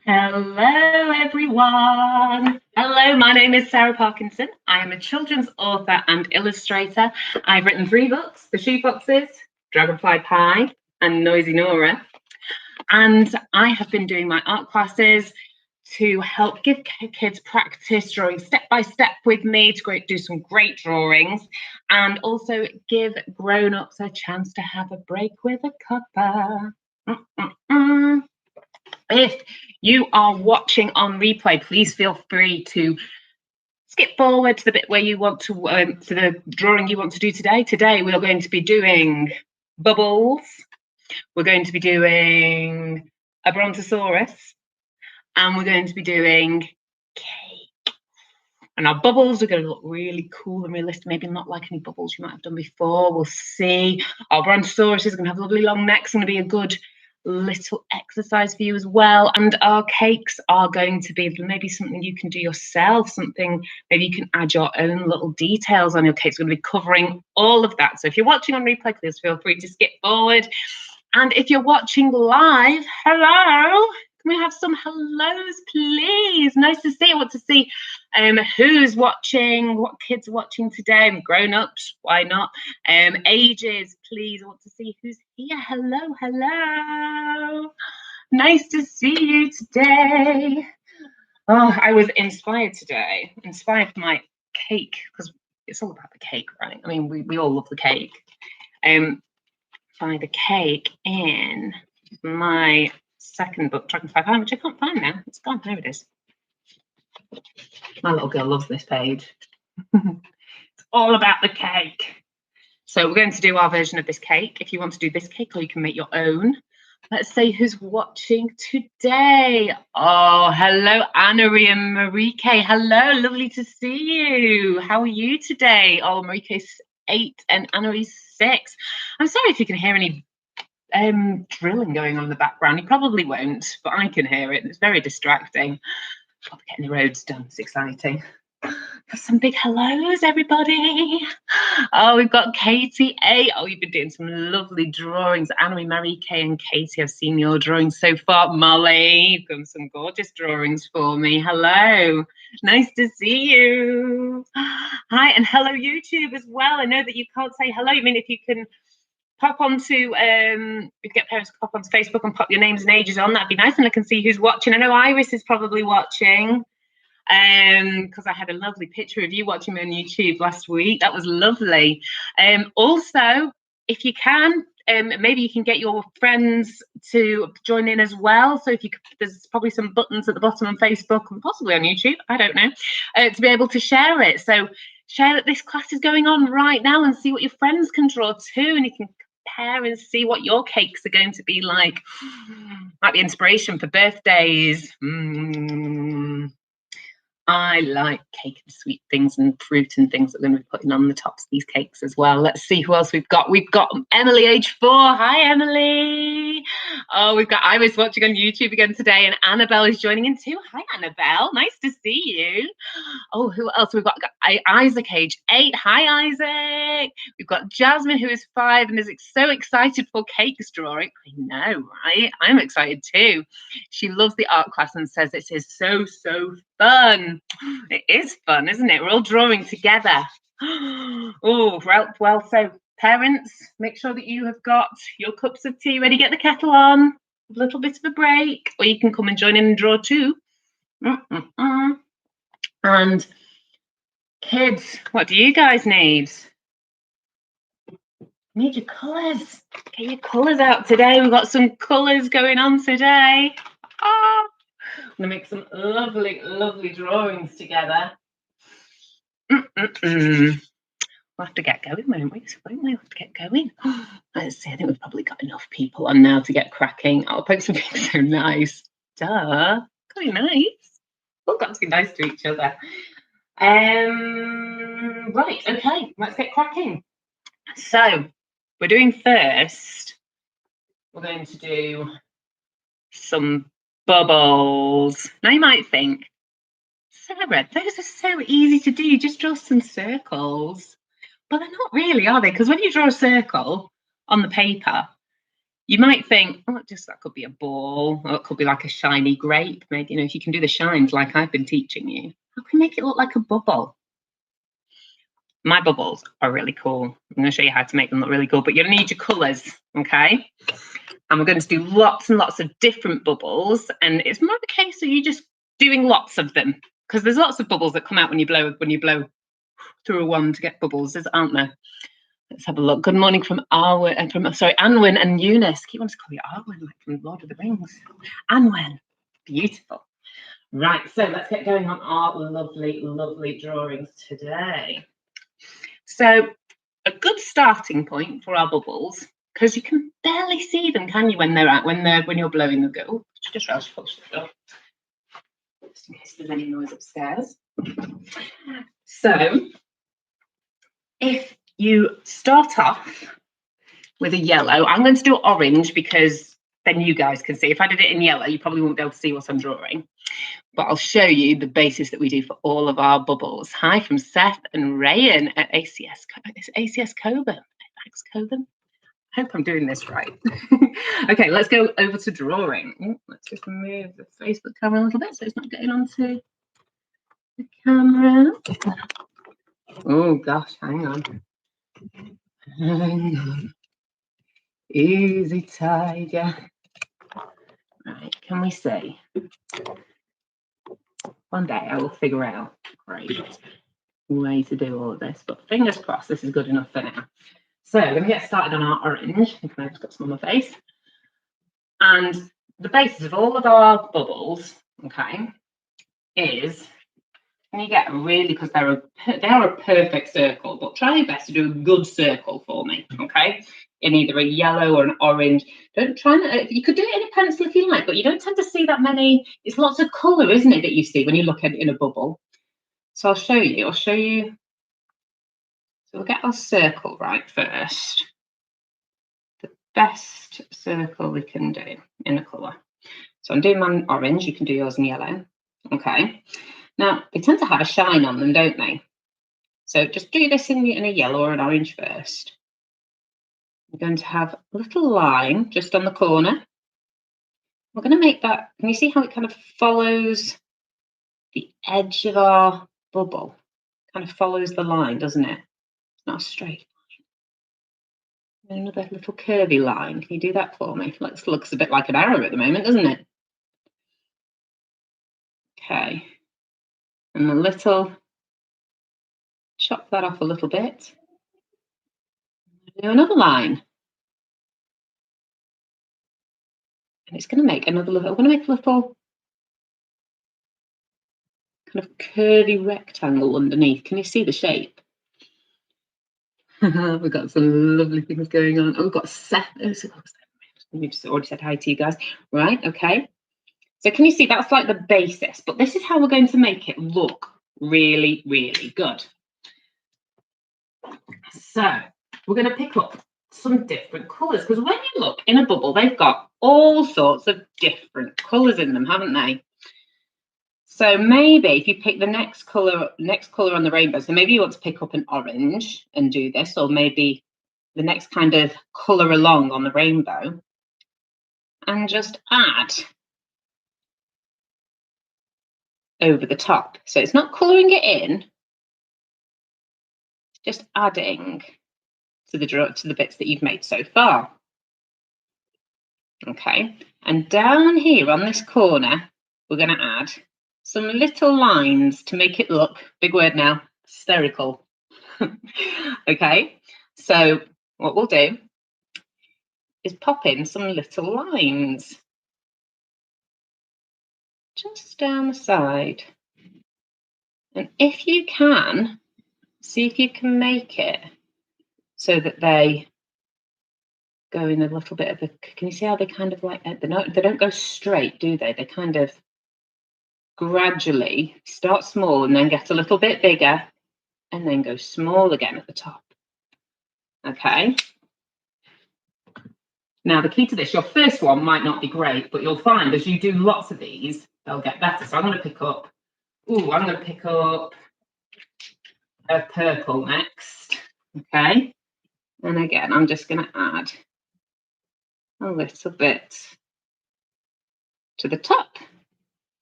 Hello, everyone. Hello, my name is Sarah Parkinson. I am a children's author and illustrator. I've written 3 books, The Shoeboxes, Dragonfly Pie, and Noisy Nora. And I have been doing my art classes to help give kids practice drawing step by step with me to do some great drawings, and also give grown-ups a chance to have a break with a cuppa. If you are watching on replay, please feel free to skip forward to the bit where you want to the drawing you want to do today. Today we are going to be doing bubbles. We're going to be doing a Brontosaurus, and we're going to be doing cake. And our bubbles are going to look really cool and realistic, maybe not like any bubbles you might have done before. We'll see. Our Brontosaurus is going to have lovely long necks. It's going to be a good little exercise for you as well. And our cakes are going to be maybe something you can do yourself, something maybe you can add your own little details on your cake. It's going to be covering all of that. So if you're watching on replay, please feel free to skip forward. And if you're watching live, hello. Can we have some hellos, please? Nice to see. I want to see who's watching, what kids are watching today, grown-ups, why not? Ages, please. I want to see who's here. Hello, hello. Nice to see you today. Oh, I was inspired today, inspired for my cake, because it's all about the cake, right? I mean, we all love the cake. Find the cake in my second book, Dragonfly Pie, which I can't find now. It's gone. There it is. My little girl loves this page. It's all about the cake. So we're going to do our version of this cake. If you want to do this cake, or you can make your own. Let's see who's watching today. Oh, hello, Anna-Marie and Marike. Hello, lovely to see you. How are you today? Oh, Marike's 8 and Anna-Marie's 6. I'm sorry if you can hear any drilling going on in the background. You probably won't, but I can hear it. It's very distracting. I'll be getting the roads done. It's exciting. Have some big hellos, everybody. Oh, we've got Katie A. Oh, you've been doing some lovely drawings. Anna-Marie, Marie K, and Katie, I've seen your drawings so far. Molly, you've done some gorgeous drawings for me. Hello. Nice to see you. Hi, and hello, YouTube as well. I know that you can't say hello. I mean, if you can pop onto if you get parents to pop onto Facebook and pop your names and ages on, that'd be nice, and I can see who's watching. I know Iris is probably watching, because I had a lovely picture of you watching me on YouTube last week. That was lovely. Also, if you can, maybe you can get your friends to join in as well. So if you could, there's probably some buttons at the bottom on Facebook and possibly on YouTube, I don't know, to be able to share it. So share that this class is going on right now and see what your friends can draw too, and you can compare and see what your cakes are going to be like. Might be inspiration for birthdays. I like cake and sweet things and fruit and things that we're going to be putting on the tops of these cakes as well. Let's see who else we've got. We've got Emily, age 4. Hi, Emily. Oh, we've got Iris watching on YouTube again today, and Annabelle is joining in too. Hi, Annabelle. Nice to see you. Oh, who else? We've got Isaac, age 8. Hi, Isaac. We've got Jasmine, who is 5 and is so excited for cakes drawing. I know, right? I'm excited too. She loves the art class and says it is so fun. It is fun, isn't it? We're all drawing together. Oh, well, so parents, make sure that you have got your cups of tea ready. Get the kettle on, a little bit of a break, or you can come and join in and draw too. And kids, what do you guys need? Need your colours. Get your colours out today. We've got some colours going on today. I'm going to make some lovely drawings together. We'll have to get going, won't we? Won't we have to get going? Let's see, I think we've probably got enough people on now to get cracking. Oh, thanks for being so nice. Duh. Quite nice. We've got to be nice to each other. Right, okay, let's get cracking. So, we're doing first, we're going to do some bubbles. Now you might think, Sarah, those are so easy to do. You just draw some circles. But they're not really, are they? Because when you draw a circle on the paper, You might think, oh, just that could be a ball, or it could be like a shiny grape. Maybe, if you can do the shines like I've been teaching you, how can you make it look like a bubble? My bubbles are really cool. I'm going to show you how to make them look really cool, but you're going to need your colours, okay? And we're going to do lots and lots of different bubbles, and it's more the case of you just doing lots of them, because there's lots of bubbles that come out when you blow through a wand to get bubbles, aren't there? Let's have a look. Good morning from Anwen and Eunice. I keep wanting to call you Arwen, like from Lord of the Rings. Anwen, beautiful. Right, so let's get going on our lovely, lovely drawings today. So a good starting point for our bubbles, because you can barely see them, can you, when you're blowing the go. Just push the door, just in case there's any noise upstairs. So if you start off with a yellow, I'm going to do orange because then you guys can see. If I did it in yellow, you probably won't be able to see what I'm drawing. But I'll show you the basis that we do for all of our bubbles. Hi from Seth and Rayan at ACS. It's ACS Coburn. Thanks, Coburn. I hope I'm doing this right. Okay, let's go over to drawing. Let's just move the Facebook camera a little bit so it's not getting onto the camera. Oh gosh, hang on. Hang on. Easy, tiger. Right, can we see? One day I will figure out a great way to do all of this, but fingers crossed this is good enough for now. So let me get started on our orange. I think I've just got some on my face. And the basis of all of our bubbles, okay, is, and you get really, because they are a perfect circle, but try your best to do a good circle for me, okay, in either a yellow or an orange. Don't try and, you could do it in a pencil if you like, but you don't tend to see that many. It's lots of colour, isn't it, that you see when you look at it in a bubble. So I'll show you. So we'll get our circle right first. The best circle we can do in a colour. So I'm doing mine orange. You can do yours in yellow. Okay. Now they tend to have a shine on them, don't they? So just do this in a yellow or an orange first. We're going to have a little line just on the corner. We're going to make that. Can you see how it kind of follows the edge of our bubble? Kind of follows the line, doesn't it? It's not a straight line. Another little curvy line. Can you do that for me? Looks a bit like an arrow at the moment, doesn't it? Okay. And a little, chop that off a little bit. Do another line. And it's going to make another little, we're going to make a little kind of curvy rectangle underneath. Can you see the shape? We've got some lovely things going on. Oh, we've got Seth. We've just already said hi to you guys. Right, okay. So can you see that's like the basis, but this is how we're going to make it look really, really good. So we're going to pick up some different colours, because when you look in a bubble, they've got all sorts of different colours in them, haven't they? So maybe if you pick the next colour on the rainbow, so maybe you want to pick up an orange and do this, or maybe the next kind of colour along on the rainbow, and just add over the top. So it's not colouring it in, just adding to the bits that you've made so far. Okay, and down here on this corner, we're going to add some little lines to make it look, big word now, spherical. Okay, so what we'll do is pop in some little lines just down the side. And if you can, see if you can make it so that they go in a little bit of a, can you see how they kind of like, they don't go straight, do they? They kind of gradually start small and then get a little bit bigger and then go small again at the top. Okay. Now the key to this, your first one might not be great, but you'll find as you do lots of these, they'll get better. So I'm going to pick up a purple next. Okay. And again, I'm just going to add a little bit to the top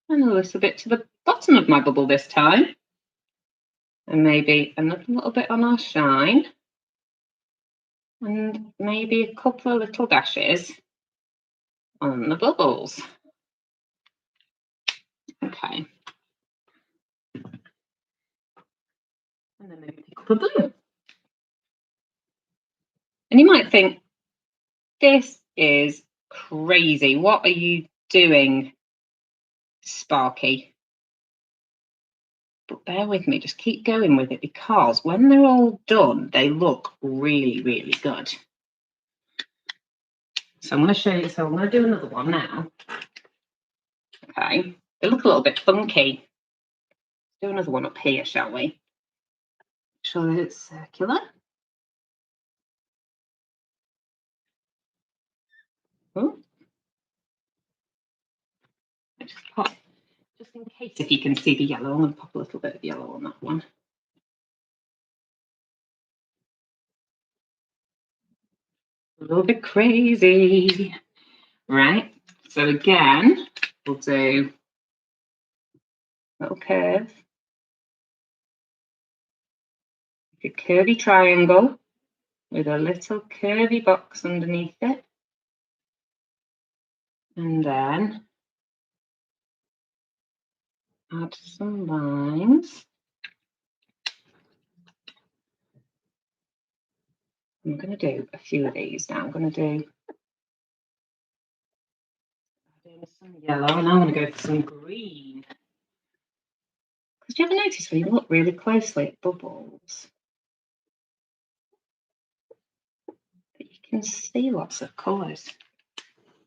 and a little bit to the bottom of my bubble this time. And maybe another little bit on our shine. And maybe a couple of little dashes on the bubbles. Okay. And then maybe pick up a blue. And you might think, this is crazy. What are you doing, Sparky? But bear with me, just keep going with it, because when they're all done, they look really, really good. So I'm going to show you, so I'm going to do another one now. Okay, they look a little bit funky. Let's do another one up here, shall we? Make sure that it's circular. Oh. Just pop, just in case if you can see the yellow, I'm going to pop a little bit of yellow on that one. A little bit crazy, right? So again, we'll do a little curve, a curvy triangle with a little curvy box underneath it, and then add some lines. I'm going to do a few of these now. I'm going to do some yellow, and I'm going to go for some green. Because do you ever notice when you look really closely at bubbles that you can see lots of colours?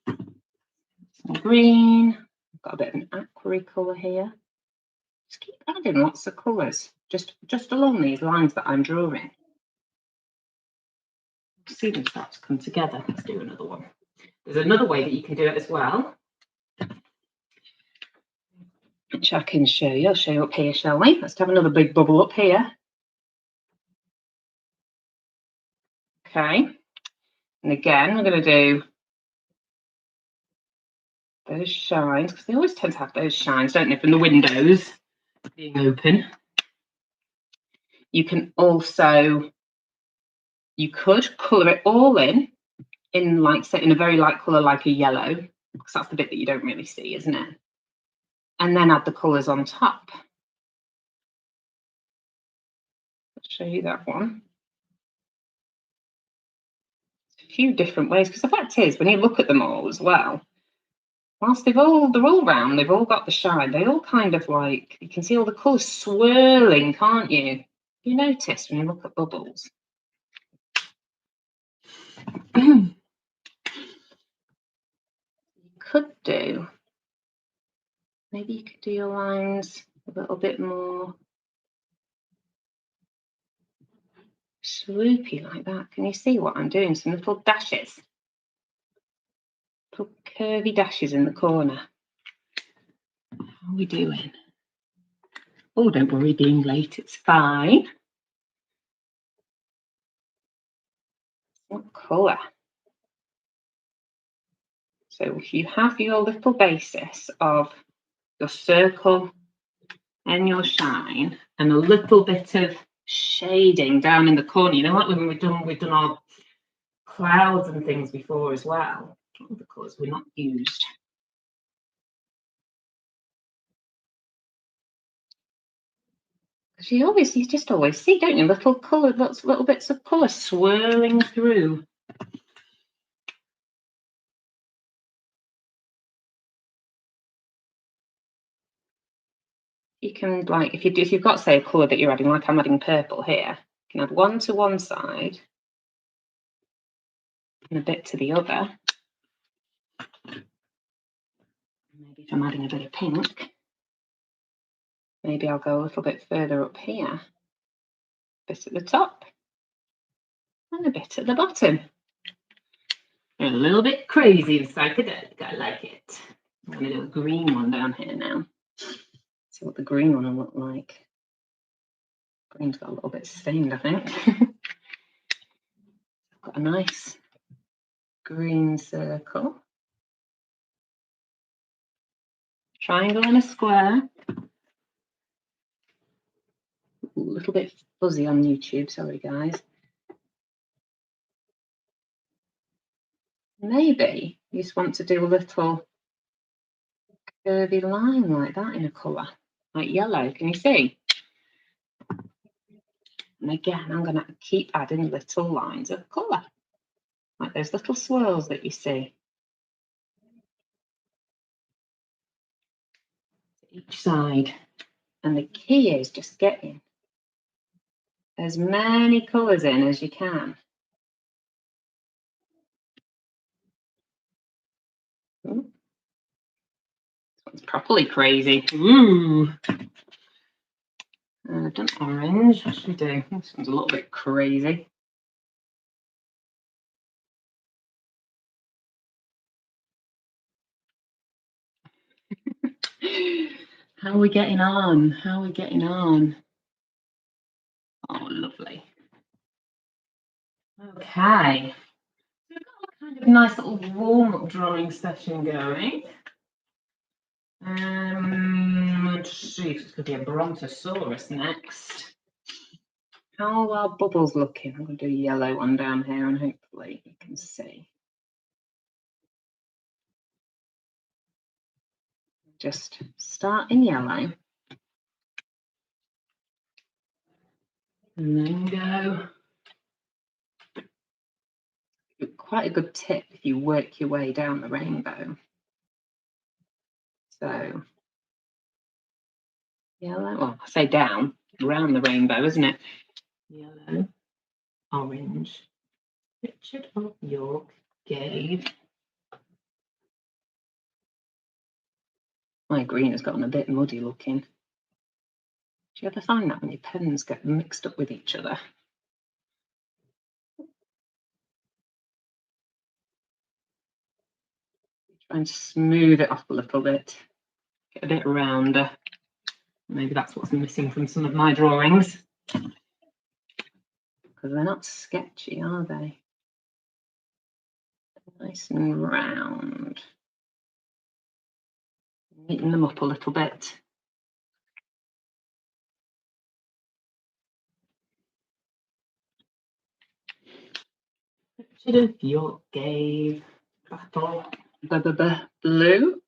Some green. I've got a bit of an aqua colour here. Just keep adding lots of colours, just along these lines that I'm drawing. See them start to come together. Let's do another one. There's another way that you can do it as well, which I can show you. I'll show you up here, shall we? Let's have another big bubble up here. Okay. And again, we're going to do those shines, because they always tend to have those shines, don't they, from the windows being open. You can also, you could colour it all in like, say, in a very light colour like a yellow, because that's the bit that you don't really see, isn't it? And then add the colours on top. I'll show you that one. A few different ways, because the fact is, when you look at them all as well, whilst they're all round, they've all got the shine, they all kind of like, you can see all the colours swirling, can't you? You notice when you look at bubbles. You could do, maybe you could do your lines a little bit more swoopy like that. Can you see what I'm doing? Some little dashes, little curvy dashes in the corner. How are we doing? Oh, don't worry, being late, it's fine. What colour? So if you have your little basis of your circle and your shine and a little bit of shading down in the corner, you know, like when we've done our clouds and things before as well. All the colours we're not used. Because you just always see, don't you, little colour, little bits of colour swirling through. You can, like, if you've got, say, a colour that you're adding, like I'm adding purple here, you can add one to one side and a bit to the other. Maybe if I'm adding a bit of pink, maybe I'll go a little bit further up here, a bit at the top and a bit at the bottom. A little bit crazy and psychedelic, I like it. I'm going to do a green one down here now. See what the green one will look like. Green's got a little bit stained, I think. Got a nice green circle, triangle and a square. A little bit fuzzy on YouTube, sorry guys. Maybe you just want to do a little curvy line like that in a colour, like yellow, can you see? And again, I'm going to keep adding little lines of colour, like those little swirls that you see. Each side. And the key is just getting as many colours in as you can. Ooh. This one's properly crazy. Ooh. I've done orange. What should we do? This one's a little bit crazy. How are we getting on? How are we getting on? Oh, lovely. Okay. So we've got a kind of nice little warm-up drawing session going. Let's see if it's going to be a Brontosaurus next. How are our bubbles looking? I'm going to do a yellow one down here and hopefully you can see. Just start in yellow. And then go. Quite a good tip if you work your way down the rainbow. So, yellow, well, I say down, around the rainbow, isn't it? Yellow, orange, Richard of York gave. My green has gotten a bit muddy looking. Do you ever find that when your pens get mixed up with each other? Try and smooth it off a little bit, get a bit rounder. Maybe that's what's missing from some of my drawings. Because they're not sketchy, are they? Nice and round. Neaten them up a little bit. Richard of York gave battle blue.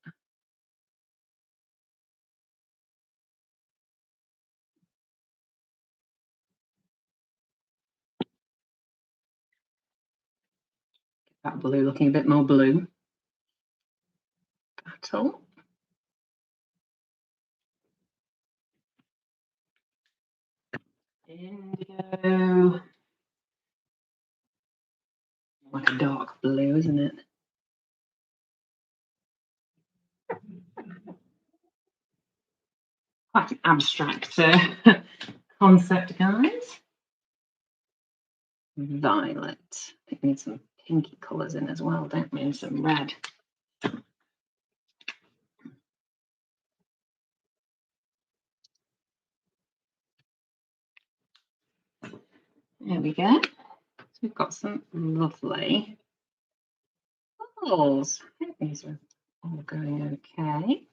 That blue looking a bit more blue. Battle. Indigo. Like a dark blue, isn't it? Quite an abstract concept, guys. Violet. I think we need some pinky colours in as well, don't we? And some red. There we go. So we've got some lovely bubbles. I think these are all going okay.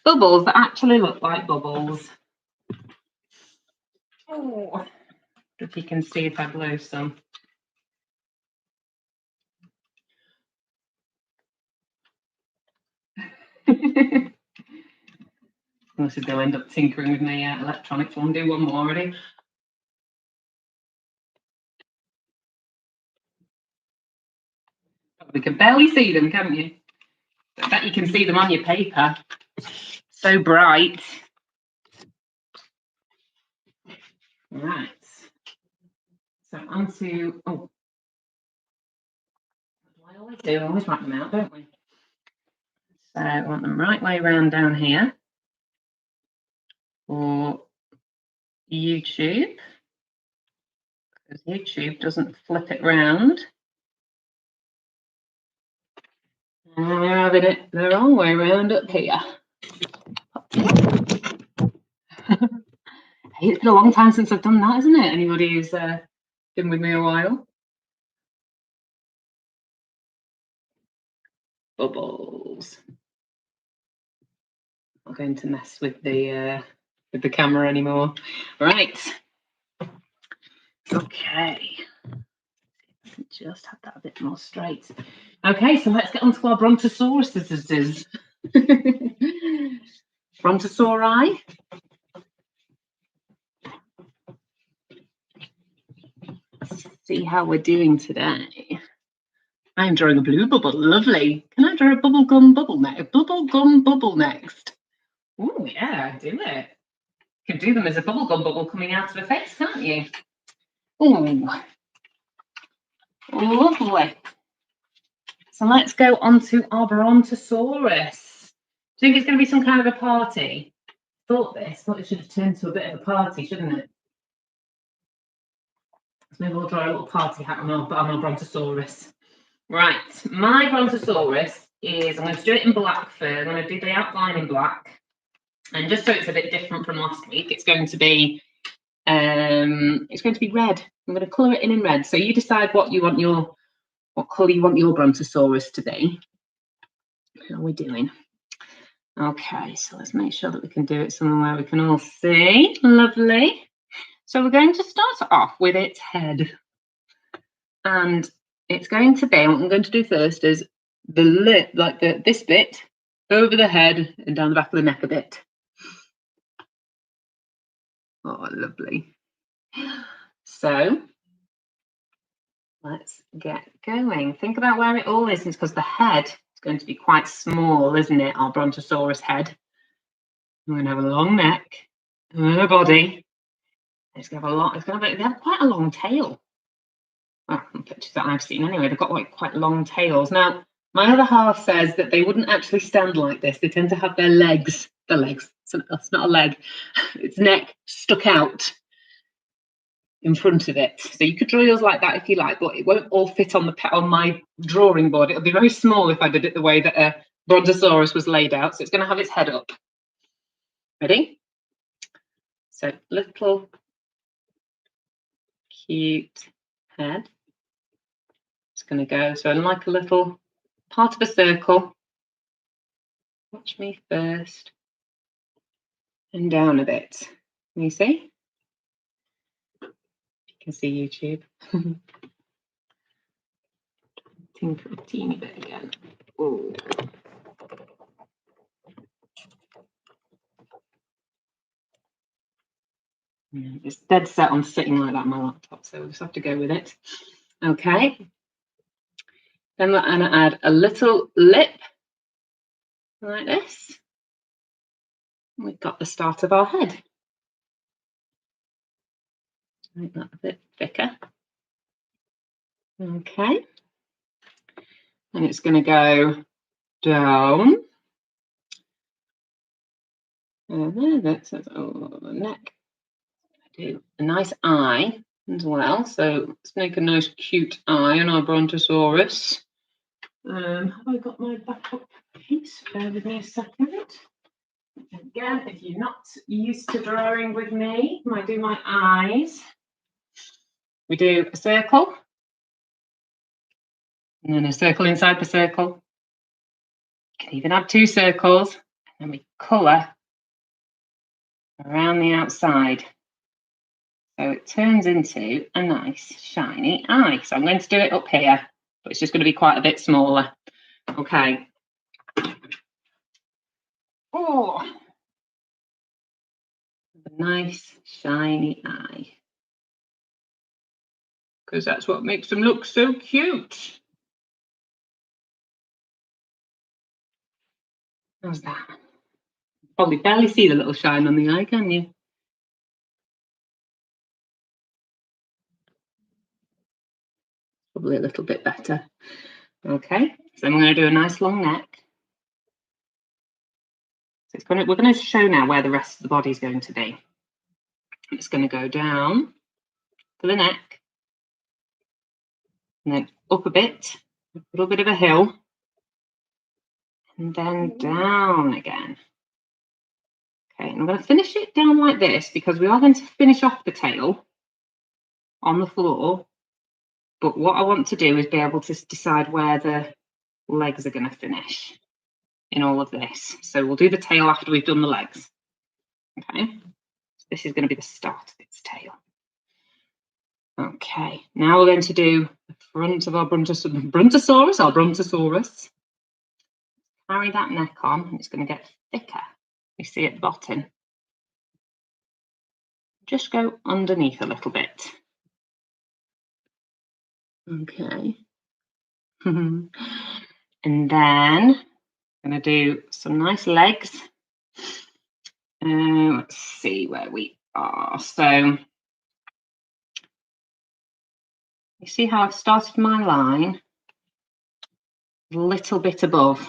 Bubbles that actually look like bubbles. Oh, if you can see if I blow some. Unless they'll end up tinkering with my electronics one. Do one more already. We can barely see them, can't you? I bet you can see them on your paper. So bright. Right. So onto, oh, what do I always do? I always write them out, don't we? So I want them right way around down here for YouTube, because YouTube doesn't flip it round. And we're having it the wrong way around up here. It's been a long time since I've done that, isn't it? Anybody who's been with me a while. bubbles. I'm not going to mess with the camera anymore. Right. Okay. Just have that a bit more straight. Okay, so let's get on to our Brontosauruses. Brontosauri. Let's see how we're doing today. I'm drawing a blue bubble. Lovely. Can I draw a bubblegum bubble next? Bubblegum bubble next. Oh yeah, do it. You can do them as a bubblegum bubble coming out of the face, can't you? Oh, lovely. So let's go on to our Brontosaurus. Do you think it's going to be some kind of a party? Thought it should have turned to a bit of a party, shouldn't it? So maybe we'll draw a little party hat on our Brontosaurus. Right, my Brontosaurus is, I'm going to do it in black first. I'm going to do the outline in black. And just so it's a bit different from last week, it's going to be red. I'm going to colour it in red. So you decide what colour you want your Brontosaurus to be. How are we doing? Okay, so let's make sure that we can do it somewhere we can all see. Lovely. So we're going to start off with its head. And it's going to be, what I'm going to do first is the lip, like this bit, over the head and down the back of the neck a bit. Oh, lovely. So let's get going. Think about where it all is, because the head is going to be quite small, isn't it? Our Brontosaurus head. We're going to have a long neck and a body. It's going to have they have quite a long tail. Well, pictures that I've seen anyway, they've got like quite long tails. Now, my other half says that they wouldn't actually stand like this. They tend to have their legs, that's not a leg, its neck stuck out in front of it. So you could draw yours like that if you like, but it won't all fit on my drawing board. It'll be very small if I did it the way that a Brontosaurus was laid out. So it's going to have its head up. Ready? So little cute head. It's going to go, so I'm like a little part of a circle. Watch me first. And down a bit. Can you see? You can see YouTube. Tinker a teeny bit again. Oh. It's dead set on sitting like that on my laptop, so we'll just have to go with it. Okay. Then we're going to add a little lip like this. We've got the start of our head. Make that a bit thicker. Okay. And it's going to go down. And that's the neck. Do a nice eye as well. So let's make a nice cute eye on our Brontosaurus. Have I got my backup piece? Bear with me a second. Again, if you're not used to drawing with me, I do my eyes. We do a circle, and then a circle inside the circle. You can even have two circles, and then we colour around the outside. So it turns into a nice shiny eye. So I'm going to do it up here, but it's just going to be quite a bit smaller. Okay. Oh, a nice shiny eye. Because that's what makes them look so cute. How's that? Probably barely see the little shine on the eye, can you? Probably a little bit better. Okay, so I'm going to do a nice long neck. So we're going to show now where the rest of the body is going to be. It's going to go down to the neck, and then up a bit, a little bit of a hill, and then down again. Okay, and I'm going to finish it down like this because we are going to finish off the tail on the floor. But what I want to do is be able to decide where legs are going to finish in all of this. So we'll do the tail after we've done the legs. Okay, so this is going to be the start of its tail. Okay, now we're going to do the front of our Brontosaurus. Carry that neck on, and it's going to get thicker. You see at the bottom. Just go underneath a little bit. Okay. And then I'm going to do some nice legs. Let's see where we are. So you see how I've started my line a little bit above.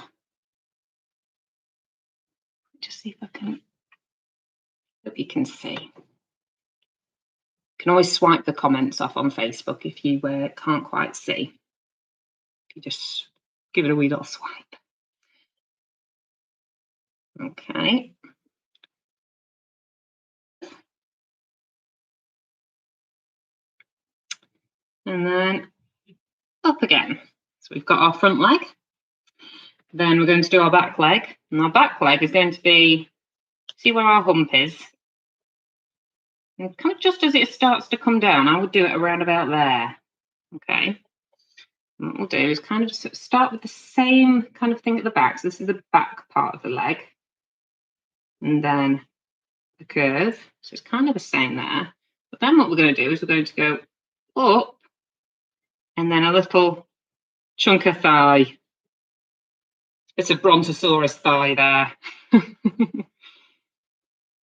Just see if I can, hope you can see. You can always swipe the comments off on Facebook if you can't quite see. You just give it a wee little swipe. Okay. And then up again. So we've got our front leg. Then we're going to do our back leg. And our back leg is going to be, see where our hump is? And kind of just as it starts to come down, I would do it around about there. Okay. And what we'll do is kind of start with the same kind of thing at the back. So this is the back part of the leg. And then the curve. So it's kind of the same there. But then what we're going to do is we're going to go up and then a little chunk of thigh. It's a Brontosaurus thigh there.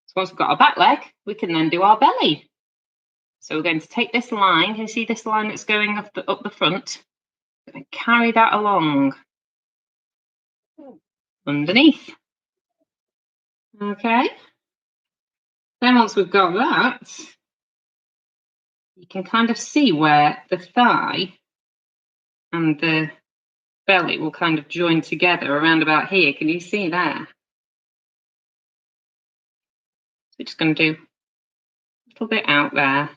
So once we've got our back leg, we can then do our belly. So we're going to take this line. Can you see this line that's going up the front? We're going to carry that along underneath. Okay. Then once we've got that, you can kind of see where the thigh and the belly will kind of join together around about here. Can you see there? So we're just going to do a little bit out there.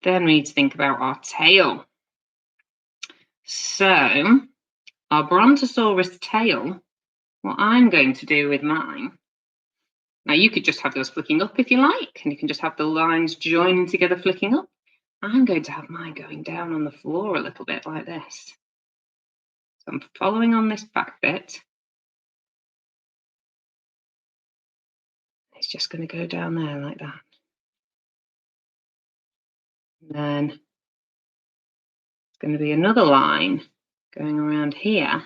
Then we need to think about our tail. So our Brontosaurus tail, what I'm going to do with mine, now you could just have those flicking up if you like, and you can just have the lines joining together flicking up. I'm going to have mine going down on the floor a little bit like this. So I'm following on this back bit. It's just going to go down there like that. And then it's going to be another line going around here.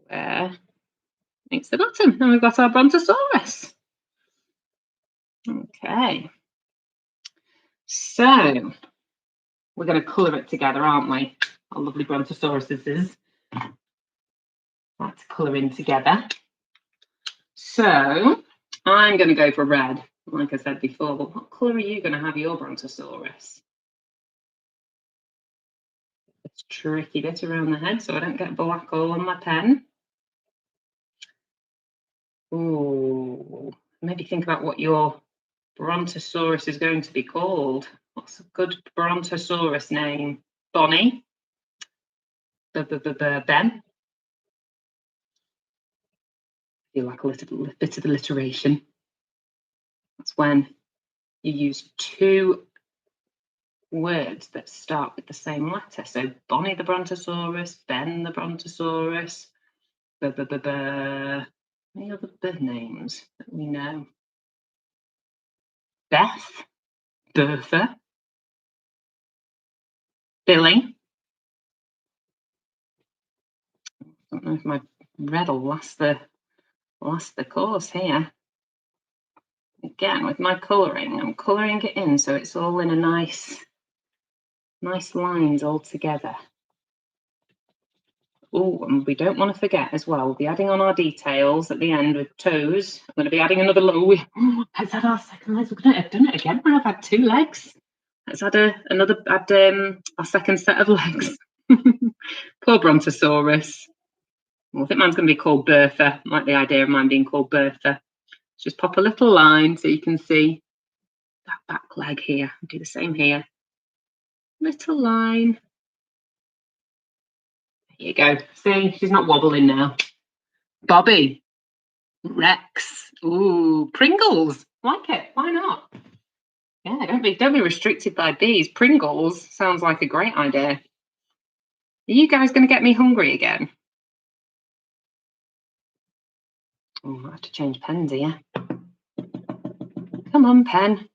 Where meets the bottom. And we've got our Brontosaurus. Okay. So we're going to colour it together, aren't we? Our lovely Brontosauruses. Let's colour in together. So I'm going to go for red, like I said before. But what colour are you going to have your Brontosaurus? It's tricky bit around the head so I don't get black all on my pen. Ooh, maybe think about what your Brontosaurus is going to be called. What's a good Brontosaurus name? Bonnie? Ben? I feel like a little bit of alliteration. That's when you use two words that start with the same letter. So Bonnie the Brontosaurus, Ben the Brontosaurus, any other bird names that we know? Beth, Bertha, Billy. I don't know if my red will last the course here. Again, with my colouring, I'm colouring it in so it's all in a nice lines all together. Oh, and we don't want to forget as well, we'll be adding on our details at the end with toes. I'm going to be adding another low. Let's add our second legs. We're going to have done it again when I've had two legs. Let's add our second set of legs. Poor Brontosaurus. Well, I think mine's going to be called Bertha. I like the idea of mine being called Bertha. Just pop a little line so you can see that back leg here. Do the same here. Little line. There you go. See, she's not wobbling now. Bobby. Rex. Ooh, Pringles. Like it. Why not? Yeah, don't be restricted by these. Pringles sounds like a great idea. Are you guys going to get me hungry again? Oh, I have to change pens here. Come on, pen.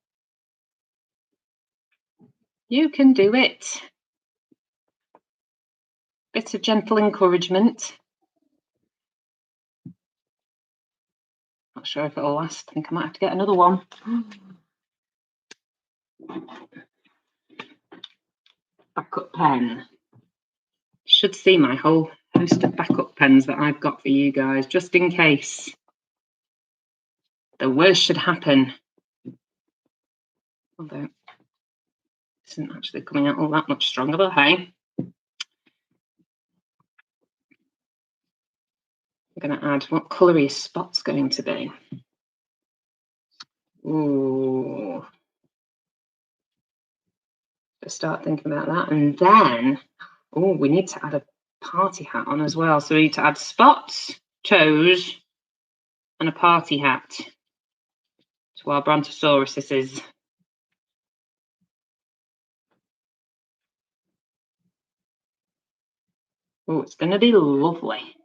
You can do it. Bit of gentle encouragement. Not sure if it'll last. I think I might have to get another one. Backup pen. Should see my whole host of backup pens that I've got for you guys, just in case the worst should happen. Although it isn't actually coming out all that much stronger, but hey. I'm going to add, what colour are your spots going to be? Ooh. Just start thinking about that. And then, oh, we need to add a party hat on as well. So we need to add spots, toes, and a party hat to our Brontosaurus. This is. Oh, it's going to be lovely.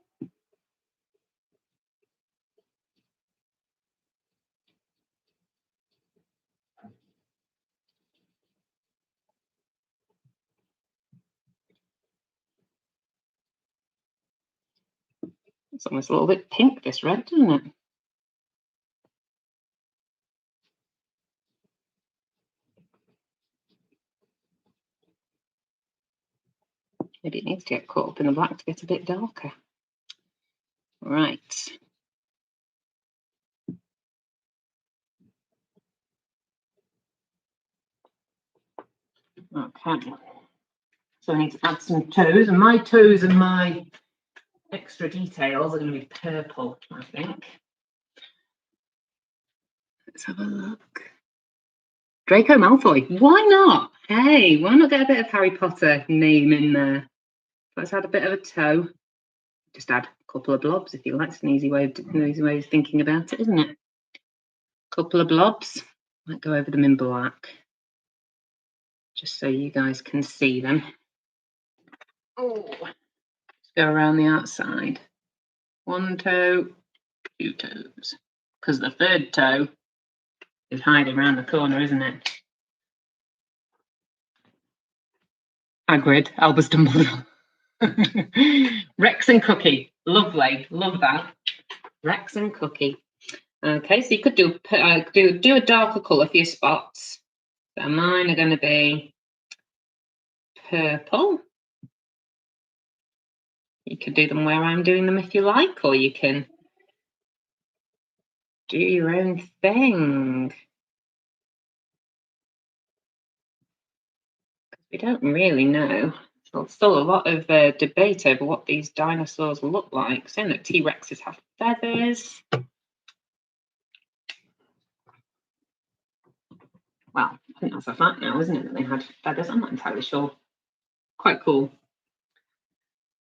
It's almost a little bit pink, this red, doesn't it? Maybe it needs to get caught up in the black to get a bit darker. Right. Okay. So I need to add some toes, and my toes and my extra details are going to be purple, I think. Let's have a look. Draco Malfoy. Why not? Hey, why not get a bit of Harry Potter name in there? Let's add a bit of a toe. Just add a couple of blobs if you like. It's an easy way of thinking about it, isn't it? A couple of blobs. Might go over them in black, just so you guys can see them. Oh, let's go around the outside. One toe, two toes. Because the third toe is hiding around the corner, isn't it? Hagrid, Albus Dumbledore. Rex and Cookie. Lovely. Love that. Rex and Cookie. Okay, so you could do a darker colour for your spots. So mine are going to be purple. You can do them where I'm doing them if you like, or you can do your own thing. We don't really know. There's still a lot of debate over what these dinosaurs look like. Saying that T-Rexes have feathers. Well, I think that's a fact now, isn't it, that they had feathers? I'm not entirely sure. Quite cool.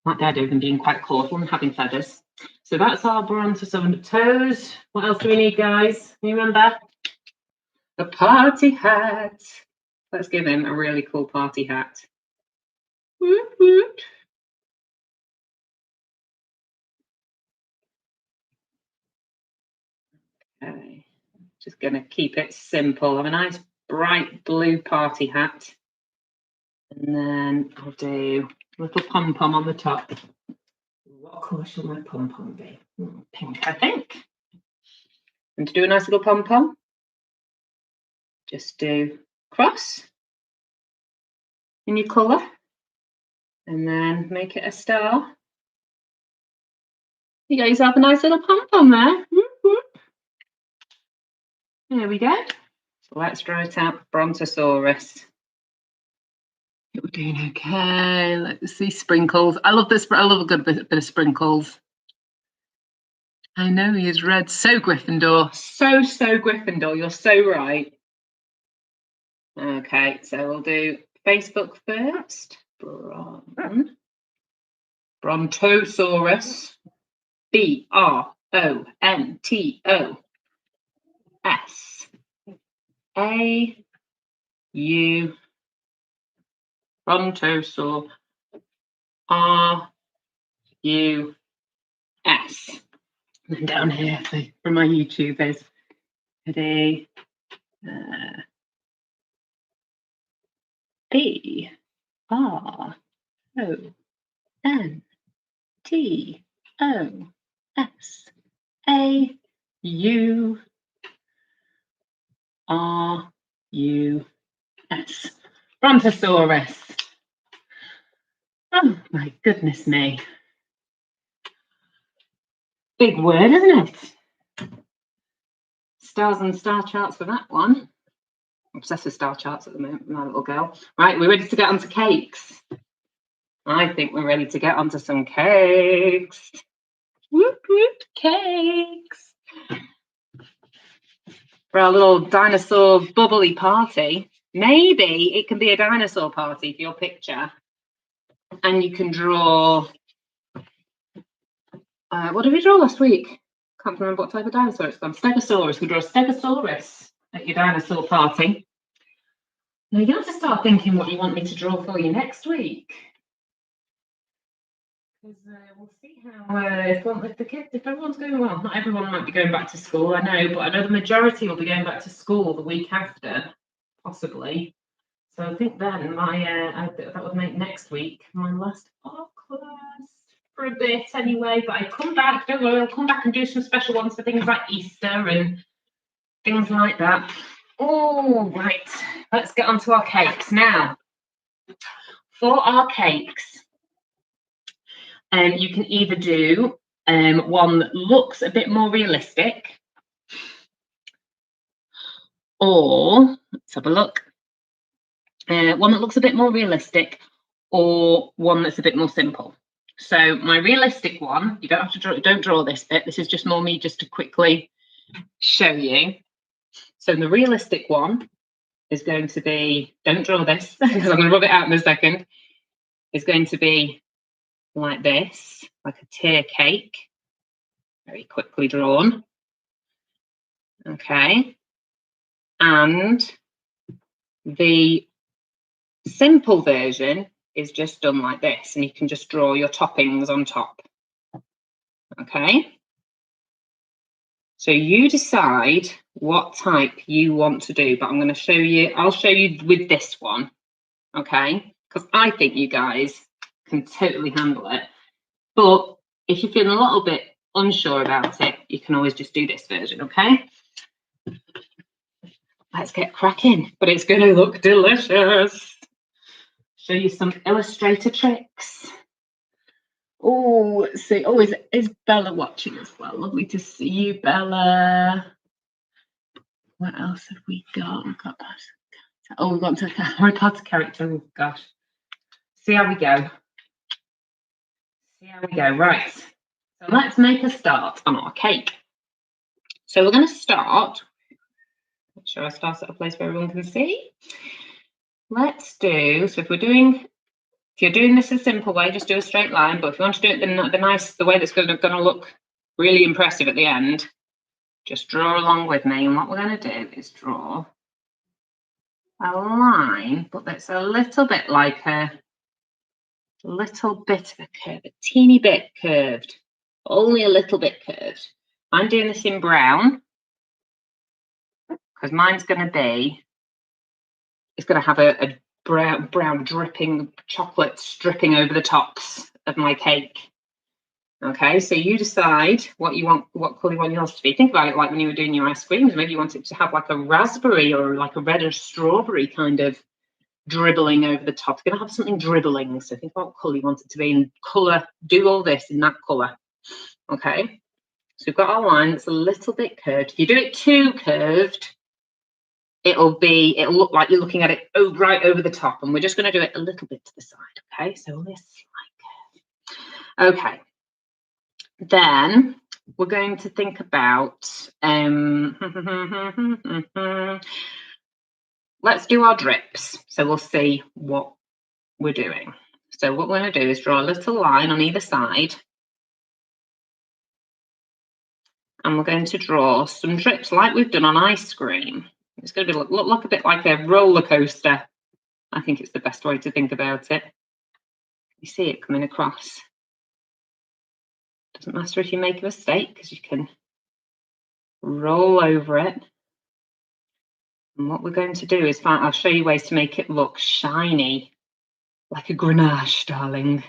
Like the idea of them being quite colourful and having feathers. So that's our Brontosaurus toes. What else do we need, guys? You remember? The party hat. Let's give him a really cool party hat. Woot, woot. Okay, just going to keep it simple. Have a nice bright blue party hat. And then I'll do a little pom-pom on the top. What colour shall my pom-pom be? Pink, I think. And to do a nice little pom-pom, just do cross in your colour and then make it a star. You got yourself a nice little pom-pom there. Whoop, whoop. There we go. So let's write out Brontosaurus. We're doing okay. Let's see sprinkles. I love this. I love a good bit of sprinkles. I know he is red. So Gryffindor. So Gryffindor. You're so right. Okay, so we'll do Facebook first. Brontosaurus. BRONTOSAU. Brontosaurus. RUS. And then down here for my YouTubers, today, BRONTOSAURUS. Brontosaurus. Oh my goodness me. Big word, isn't it? Stars and star charts for that one. I'm obsessed with star charts at the moment, my little girl. Right, we're ready to get onto cakes. I think we're ready to get onto some cakes. Whoop, whoop, cakes. For our little dinosaur bubbly party. Maybe it can be a dinosaur party for your picture. And you can draw... what did we draw last week? Can't remember what type of dinosaur it's called. Stegosaurus. We draw a Stegosaurus at your dinosaur party. Now you're going to have to start thinking what you want me to draw for you next week. Because we'll see how if the kids, if everyone's going well. Not everyone might be going back to school, I know, but I know the majority will be going back to school the week after, possibly. So I think then that would make next week my last art class for a bit anyway. But I come back, don't worry, I'll come back and do some special ones for things like Easter and things like that. Oh, right. Let's get on to our cakes now. For our cakes, you can either do one that looks a bit more realistic, or let's have a look. One that looks a bit more realistic, or one that's a bit more simple. So my realistic one, you don't have to don't draw this bit. This is just more me just to quickly show you. So the realistic one is going to be, don't draw this because I'm going to rub it out in a second, is going to be like this, like a tier cake, very quickly drawn. Okay. And the simple version is just done like this, and you can just draw your toppings on top. Okay. So you decide what type you want to do, but I'm going to show you, I'll show you with this one. Okay. Because I think you guys can totally handle it. But if you're feeling a little bit unsure about it, you can always just do this version, okay? Let's get cracking, but it's going to look delicious. Show you some Illustrator tricks. Oh, see, oh, is Bella watching as well? Lovely to see you, Bella. What else have we got? We've got that. Oh, we've got a Harry Potter character. Oh, gosh. See how we go. See how we go. Right. So let's make a start on our cake. So we're going to start. Make sure I start at a place where everyone can see. Let's do, so if you're doing this a simple way, just do a straight line. But if you want to do it the way that's going to look really impressive at the end, just draw along with me. And what we're going to do is draw a line, but that's a little bit like a little bit of a curve, a teeny bit curved, only a little bit curved. I'm doing this in brown because mine's going to be, it's going to have a brown dripping chocolate dripping over the tops of my cake. Okay, so you decide what you want, what colour you want yours to be. Think about it like when you were doing your ice creams. Maybe you want it to have like a raspberry or like a reddish strawberry kind of dribbling over the top. It's going to have something dribbling. So think about what colour you want it to be, and colour, do all this in that colour. Okay, so we've got our line that's a little bit curved. If you do it too curved, it'll look like you're looking at it right over the top, and we're just going to do it a little bit to the side. Okay, so only a slight curve. Okay, then we're going to think about let's do our drips. So we'll see what we're doing. So what we're going to do is draw a little line on either side. And we're going to draw some drips like we've done on ice cream. It's going to look like a bit like a roller coaster. I think it's the best way to think about it. You see it coming across. Doesn't matter if you make a mistake because you can roll over it. And what we're going to do is I'll show you ways to make it look shiny, like a Grenache, darling,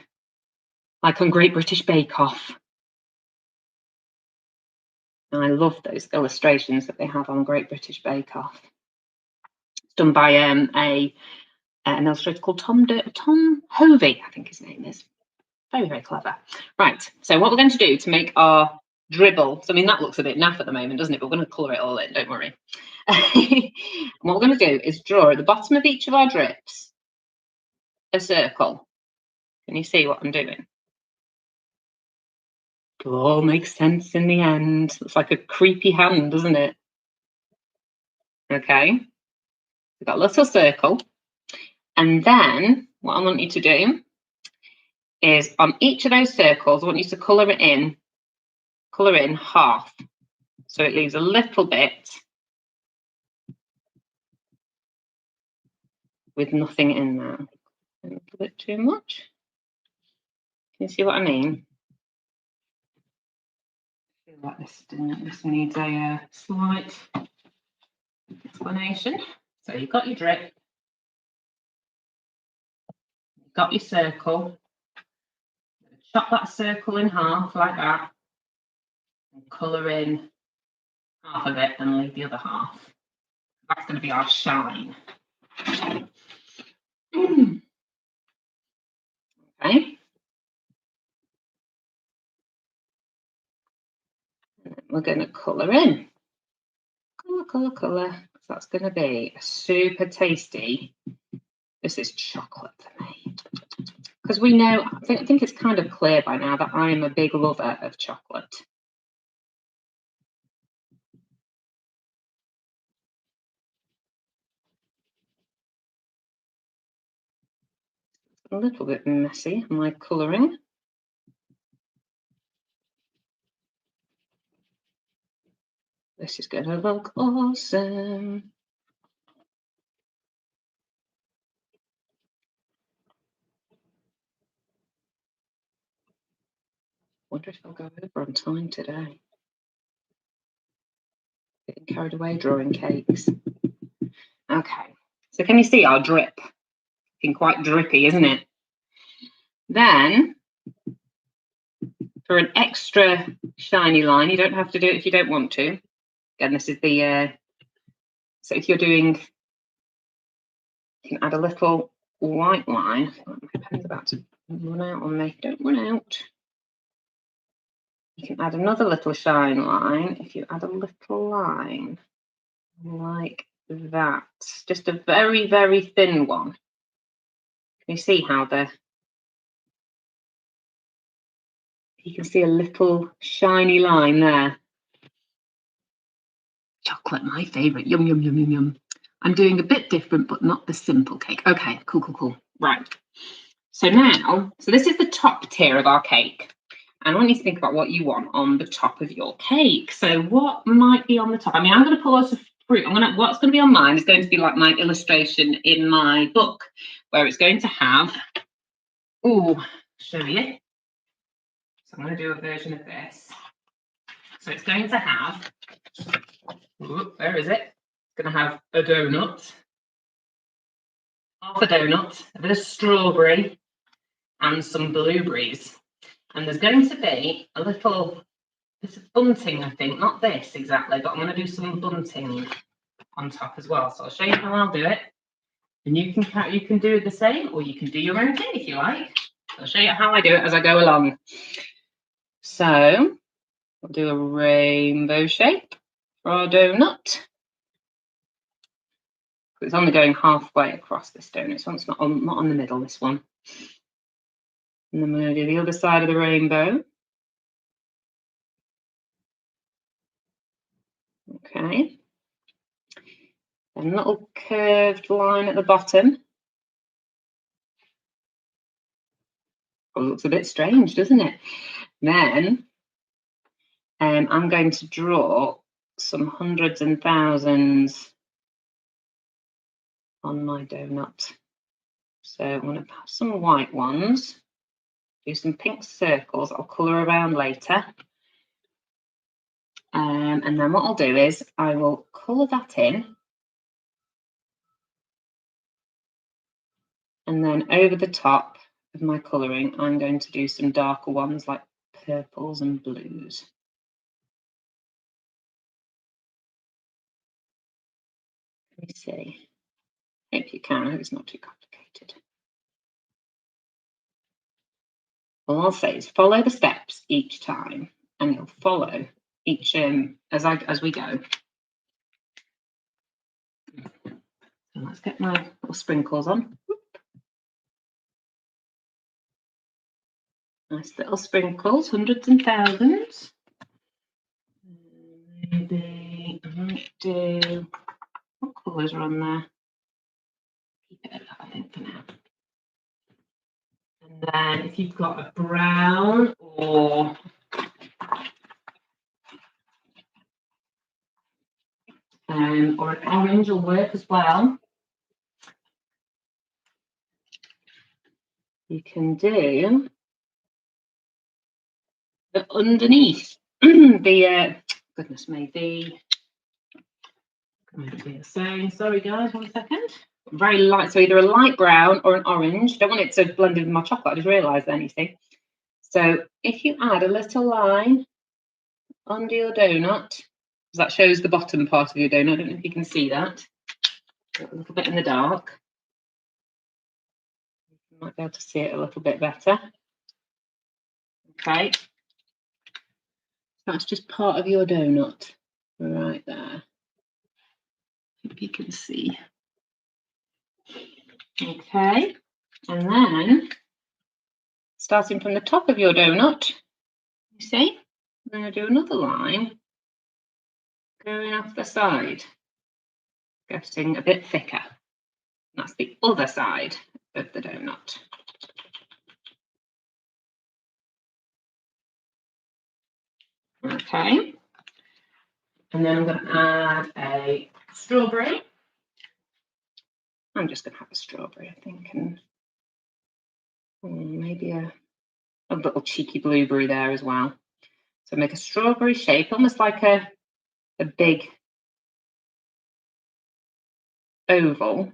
like on Great British Bake Off. And I love those illustrations that they have on Great British Bake Off. It's done by an illustrator called Tom Hovey, I think his name is. Very, very clever. Right, so what we're going to do to make our dribble, so I mean that looks a bit naff at the moment, doesn't it? But we're going to colour it all in, don't worry. And what we're going to do is draw at the bottom of each of our drips a circle. Can you see what I'm doing? It all makes sense in the end. Looks like a creepy hand, doesn't it? Okay, we've got a little circle. And then what I want you to do is on each of those circles, I want you to colour in half. So it leaves a little bit with nothing in there. A little bit too much. Can you see what I mean? I feel like this needs a slight explanation. So you've got your drip, you've got your circle. Chop that circle in half like that, and colour in half of it and leave the other half. That's going to be our shine. Okay. We're going to colour in. Colour. So that's going to be super tasty. This is chocolate for me. Because we know, I think it's kind of clear by now that I am a big lover of chocolate. A little bit messy, my colouring. This is going to look awesome. Wonder if I'll go over on time today. Getting carried away drawing cakes. Okay, so can you see our drip? Looking quite drippy, isn't it? Then, for an extra shiny line, you don't have to do it if you don't want to. Again, this is the, so if you're doing, you can add a little white line. My pen's about to run out on me. Don't run out. You can add another little shine line if you add a little line like that. Just a very, very thin one. Can you see how you can see a little shiny line there. Chocolate, my favourite. Yum, yum, yum, yum, yum. I'm doing a bit different, but not the simple cake. Okay, cool. Right. So now, this is the top tier of our cake. And I want you to think about what you want on the top of your cake. So what might be on the top? I mean, I'm going to pull out a fruit. What's going to be on mine is going to be like my illustration in my book, where it's going to have, show you. So I'm going to do a version of this. So it's going to have, where is it? It's going to have a donut, half a donut, a bit of strawberry, and some blueberries. And there's going to be a little bit of bunting, I think, not this exactly, but I'm going to do some bunting on top as well. So I'll show you how I'll do it. And you can do the same, or you can do your own thing if you like. I'll show you how I do it as I go along. So we'll do a rainbow shape for our donut. It's only going halfway across this donut, so it's not on the middle, this one. And then we're going to do the other side of the rainbow. Okay. A little curved line at the bottom. Oh, it looks a bit strange, doesn't it? Then I'm going to draw some hundreds and thousands on my donut. So I'm going to have some white ones, do some pink circles I'll colour around later. And then what I'll do is I will colour that in. And then over the top of my colouring, I'm going to do some darker ones like purples and blues. Let me see. Hope you can. I hope it's not too complicated. All I'll say is follow the steps each time, and you'll follow each as we go. So let's get my little sprinkles on. Nice little sprinkles, hundreds and thousands. Maybe I might do, what colours are on there? Keep it at that, I think, for now. And then if you've got a brown or an orange will work as well. You can do the underneath the goodness me, sorry guys, 1 second. Very light, so either a light brown or an orange. Don't want it to blend in with my chocolate, I just realised then, you see. So if you add a little line under your donut, that shows the bottom part of your donut. I don't know if you can see that. A little bit in the dark. You might be able to see it a little bit better. Okay. That's just part of your donut right there. Hope you can see. Okay, and then starting from the top of your donut, you see, I'm going to do another line going off the side, getting a bit thicker. That's the other side of the donut. Okay, and then I'm going to add a strawberry. I'm just going to have a strawberry, I think, and maybe a little cheeky blueberry there as well. So make a strawberry shape, almost like a big oval.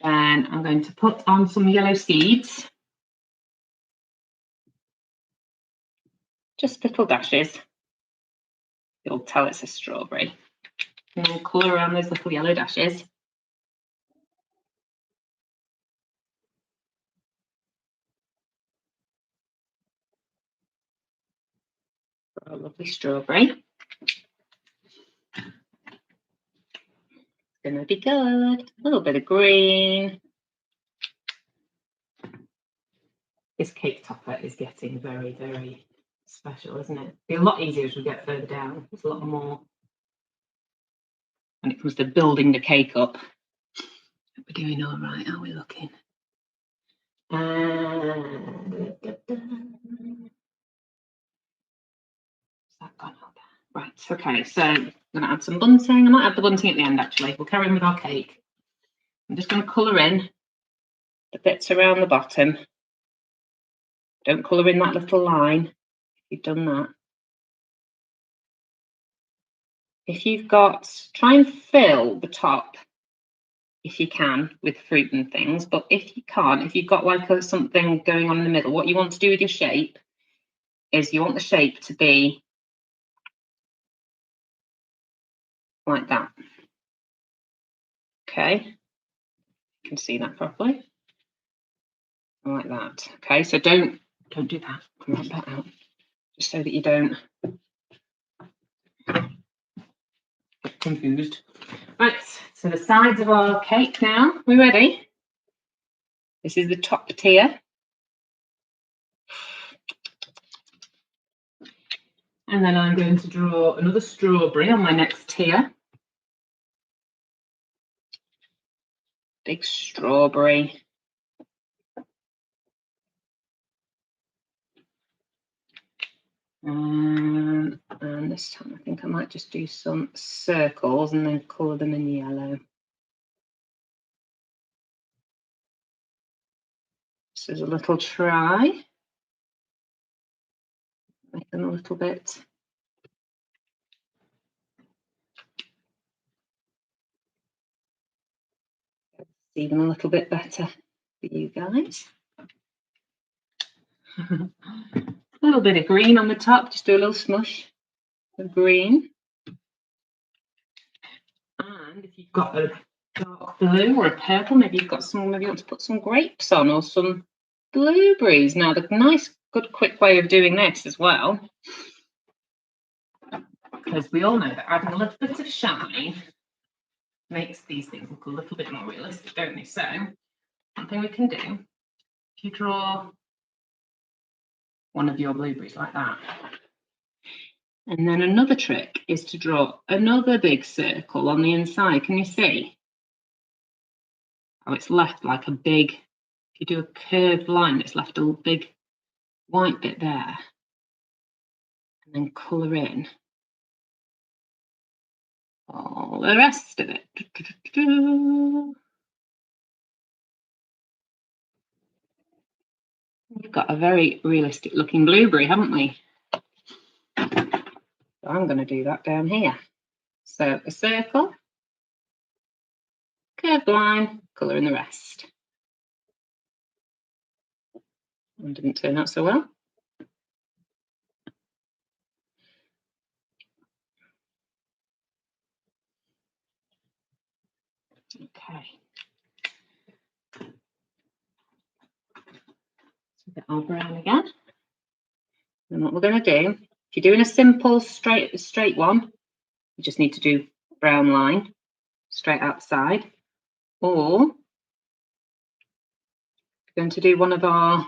Then I'm going to put on some yellow seeds. Just little dashes. You'll tell it's a strawberry. And then colour around those little yellow dashes. For a lovely strawberry. It's going to be good. A little bit of green. This cake topper is getting very, very special, isn't it? It'll be a lot easier as we get further down. There's a lot more when it comes to building the cake up. We're doing all right, are we looking? That gone up? Right, okay, so I'm going to add some bunting. I might add the bunting at the end, actually. We'll carry on with our cake. I'm just going to colour in the bits around the bottom. Don't colour in that little line if you've done that. If you've got, try and fill the top if you can with fruit and things, but if you can't, if you've got like something going on in the middle, what you want to do with your shape is you want the shape to be like that. Okay, you can see that properly. Like that. Okay, so don't do that. Come that out. Just so that you don't get confused. Right, so the sides of our cake now. We ready? This is the top tier. And then I'm going to draw another strawberry on my next tier. big strawberry. And this time I think I might just do some circles and then colour them in yellow. This is a little try. Make them a little bit see them a little bit better for you guys. A little bit of green on the top, just do a little smush of green. And if you've got a dark blue or a purple, maybe you want to put some grapes on or some blueberries. Now, the nice, good, quick way of doing this as well, because we all know that adding a little bit of shine makes these things look a little bit more realistic, don't they? So, something we can do, if you draw one of your blueberries like that, and then another trick is to draw another big circle on the inside. Can you see how it's left like a big, if you do a curved line, it's left a big white bit there, and then colour in all the rest of it. We've got a very realistic looking blueberry, haven't we? So I'm going to do that down here. So a circle, curved line, colour in the rest. And didn't turn out so well. Okay. So a bit more brown again. And what we're going to do, if you're doing a simple straight one, you just need to do brown line straight outside. Or we're going to do one of our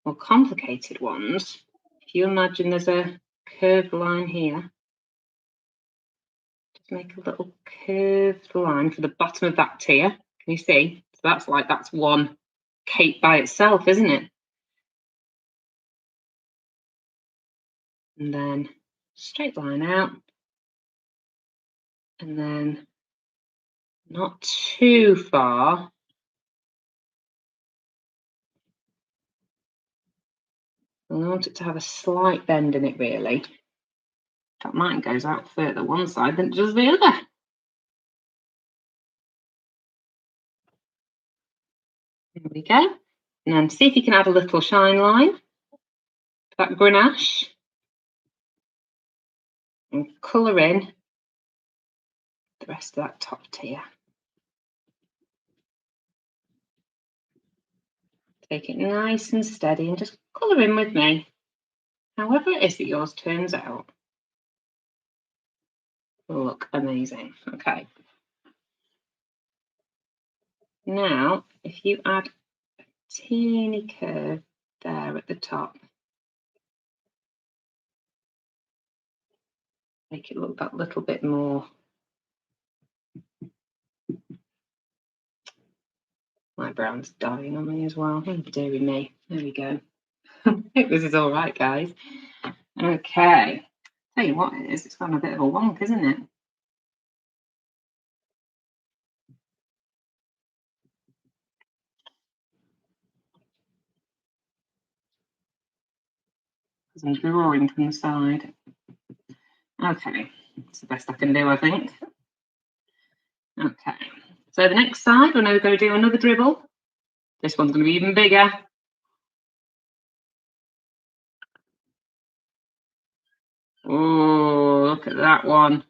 more complicated ones. If you imagine there's a curved line here, just make a little curved line for the bottom of that tier. Can you see? So that's one cape by itself, isn't it? And then straight line out, and then not too far. And I want it to have a slight bend in it, really. That mine goes out further one side than it does the other. There we go. And then see if you can add a little shine line to that grenache. And colour in the rest of that top tier. Take it nice and steady and just colour in with me. However it is that yours turns out. Will look amazing. Okay. Now, if you add a teeny curve there at the top, make it look that little bit more my brown's dying on me as well. Oh, dearie me. There we go. I think this is all right, guys. Okay. Tell you what it is, it's got a bit of a wonk, isn't it? Because I'm drawing from the side. Okay. That's the best I can do, I think. Okay. So the next side, we're now going to do another dribble. This one's going to be even bigger. Oh, look at that one.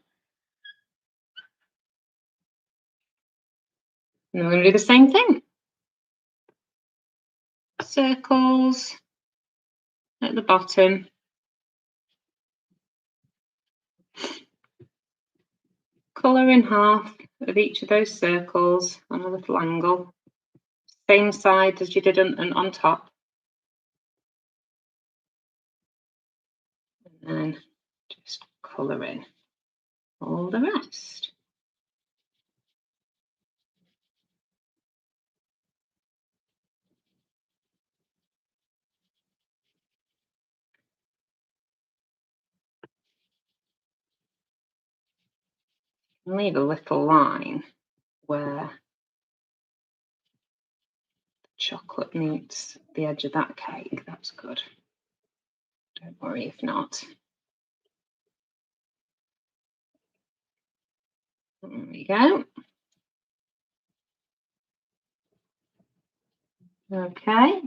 And we're going to do the same thing. Circles at the bottom. Colour in half of each of those circles on a little angle. Same side as you did on top. And then just colour in all the rest. leave a little line where the chocolate meets the edge of that cake. That's good. Don't worry if not. There we go. Okay.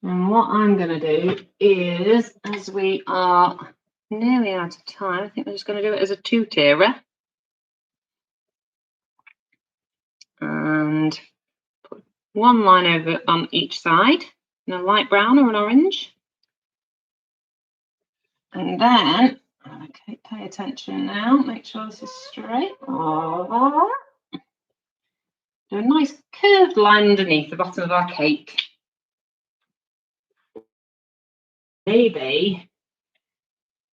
And what I'm going to do is, as we are nearly out of time, I think we're just going to do it as a two-tierer. And put one line over on each side, in a light brown or an orange. And then, okay, pay attention now, make sure this is straight. Do a nice curved line underneath the bottom of our cake. Maybe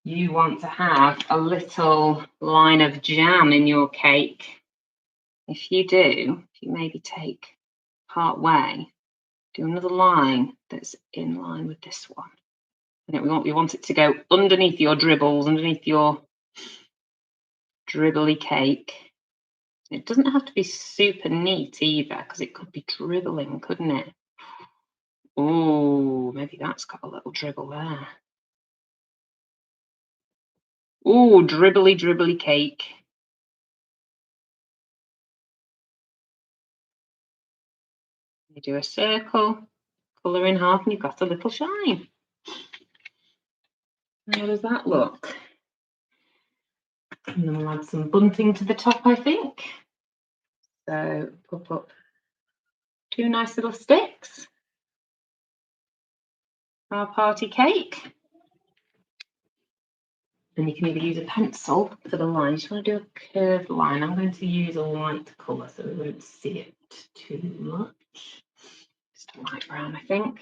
you want to have a little line of jam in your cake. If you do, if you maybe take part way, do another line that's in line with this one. And we want it to go underneath your dribbles, underneath your dribbly cake. It doesn't have to be super neat either, because it could be dribbling, couldn't it? Oh, maybe that's got a little dribble there. Oh, dribbly, dribbly cake. You do a circle, colour in half, and you've got a little shine. How does that look? And then we'll add some bunting to the top, I think. So pop up two nice little sticks. Our party cake. And you can either use a pencil for the line. You just want to do a curved line. I'm going to use a light colour so we won't see it too much. Just a light brown, I think.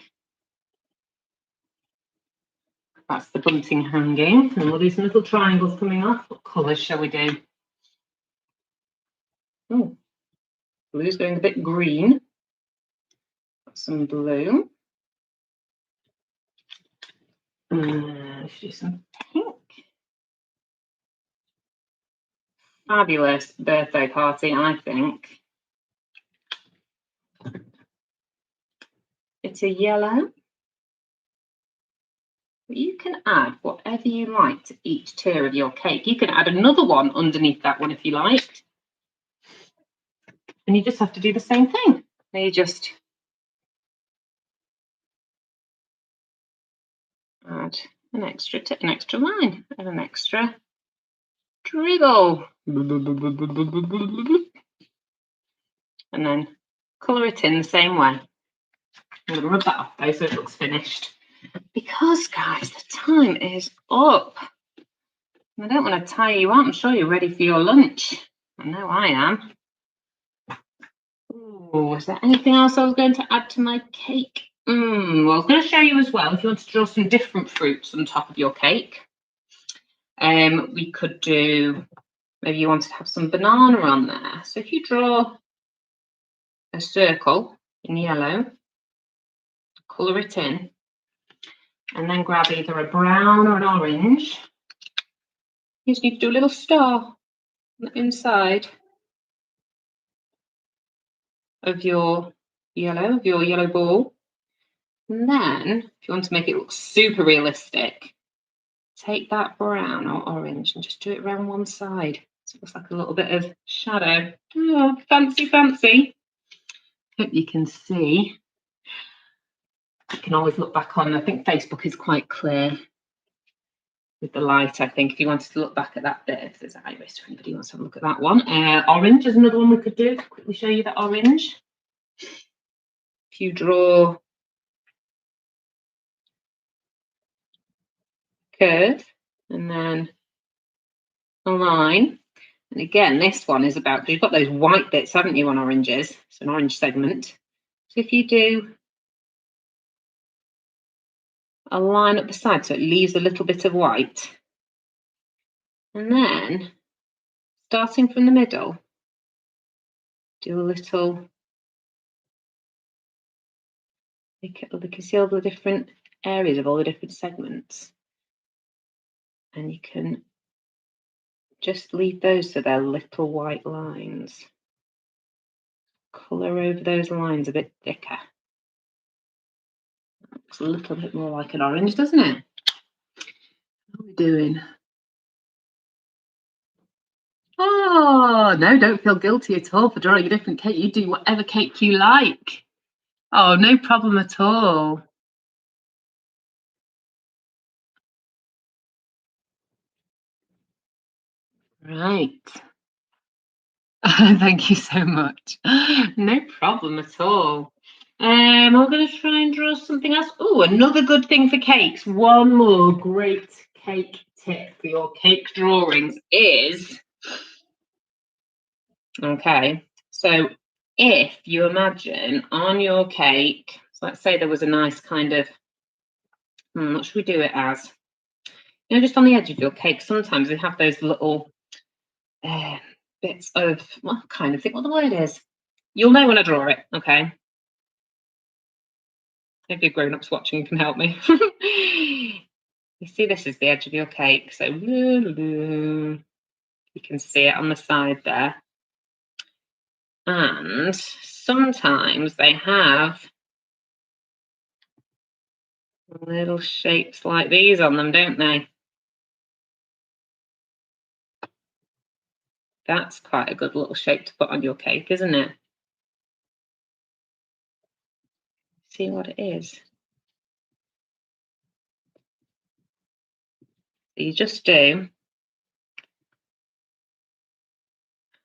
That's the bunting hanging. And we'll do some little triangles coming off. What colours shall we do? Oh, blue's going a bit green. Got some blue. Let's do some pink. Fabulous birthday party, I think. It's a yellow. But you can add whatever you like to each tier of your cake. You can add another one underneath that one if you like. And you just have to do the same thing. You just add an extra line and an extra dribble. And then colour it in the same way. I'm going to rub that off though so it looks finished. Because, guys, the time is up. I don't want to tire you out. I'm sure you're ready for your lunch. I know I am. Oh, is there anything else I was going to add to my cake? Well, I was going to show you as well, if you want to draw some different fruits on top of your cake. We could do, maybe you wanted to have some banana on there. So if you draw a circle in yellow, colour it in, and then grab either a brown or an orange. You just need to do a little star on the inside of your yellow ball. And then, if you want to make it look super realistic, take that brown or orange and just do it around one side. So it looks like a little bit of shadow. Oh, fancy, fancy. Hope you can see. You can always look back on, I think Facebook is quite clear with the light, I think, if you wanted to look back at that bit, if there's iris, if anybody wants to have a look at that one. Orange is another one we could do. Quickly show you that orange. If you draw curve and then a line, and again, this one is about, you've got those white bits, haven't you, on oranges? It's an orange segment. So if you do a line up the side so it leaves a little bit of white, and then starting from the middle, do a little, you can see all the different areas of all the different segments, and you can just leave those so they're little white lines. Colour over those lines a bit thicker. Looks a little bit more like an orange, doesn't it? How are we doing? Oh, no, don't feel guilty at all for drawing a different cake. You do whatever cake you like. Oh, no problem at all. Right. Thank you so much. No problem at all. I'm going to try and draw something else. Oh, another good thing for cakes. One more great cake tip for your cake drawings is, okay, so if you imagine on your cake, so let's say there was a nice kind of, what should we do it as? You know, just on the edge of your cake, sometimes they have those little bits of, well, I kind of think what the word is. You'll know when I draw it, okay? Maybe grown-ups watching can help me. You see this is the edge of your cake, so you can see it on the side there. And sometimes they have little shapes like these on them, don't they? That's quite a good little shape to put on your cake, isn't it? See what it is. You just do,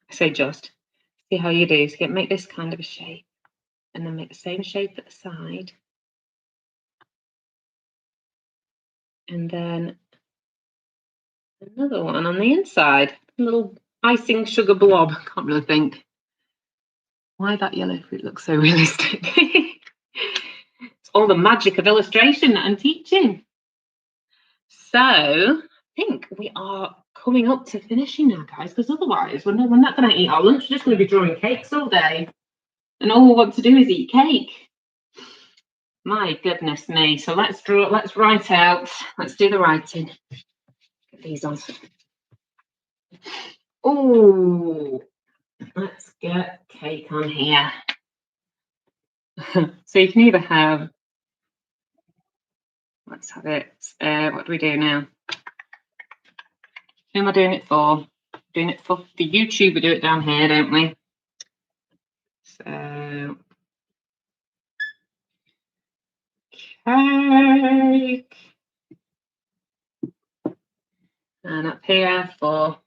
I say just, see how you do, so make this kind of a shape and then make the same shape at the side. And then another one on the inside, a little icing sugar blob. Can't really think why that yellow fruit looks so realistic. It's all the magic of illustration that I'm teaching. So I think we are coming up to finishing now, guys, because otherwise we're not going to eat our lunch. We're just going to be drawing cakes all day, and all we want to do is eat cake. My goodness me. So let's draw, let's write out, let's do the writing. Get these on. Oh, let's get cake on here. So you can either have, let's have it, what do we do now? Who am I doing it for? Doing it for the YouTube, we do it down here, don't we? So, cake. And up here for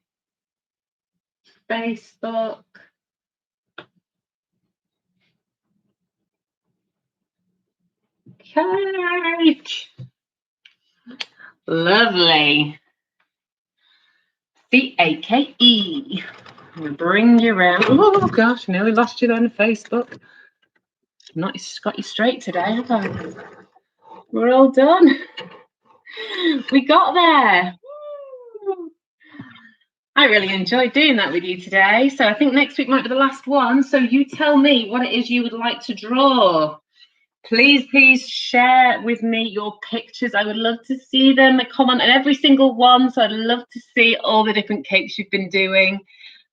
Facebook. Cake. Lovely. C-A-K-E. I'm going to bring you around. Oh, gosh, I nearly lost you there on Facebook. Not got you straight today, have I? We're all done. We got there. I really enjoyed doing that with you today. So I think next week might be the last one. So you tell me what it is you would like to draw. Please share with me your pictures. I would love to see them. I comment on every single one. So I'd love to see all the different cakes you've been doing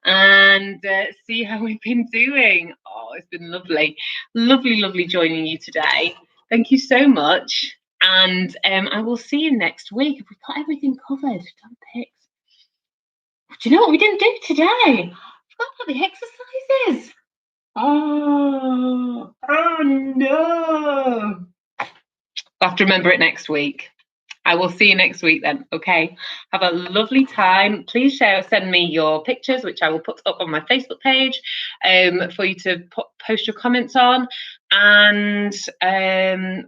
and see how we've been doing. Oh, it's been lovely. Lovely joining you today. Thank you so much. And I will see you next week. We've got everything covered. Done pics. Do you know what we didn't do today? I forgot about the exercises. Oh no. I'll have to remember it next week. I will see you next week then. Okay. Have a lovely time. Please send me your pictures, which I will put up on my Facebook page for you to post your comments on. And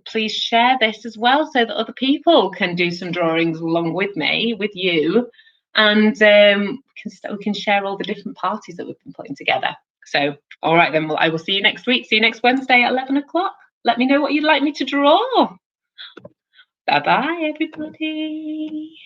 please share this as well so that other people can do some drawings along with me, with you. And we can share all the different parties that we've been putting together. So, all right then, well, I will see you next week. See you next Wednesday at 11 o'clock. Let me know what you'd like me to draw. Bye-bye, everybody.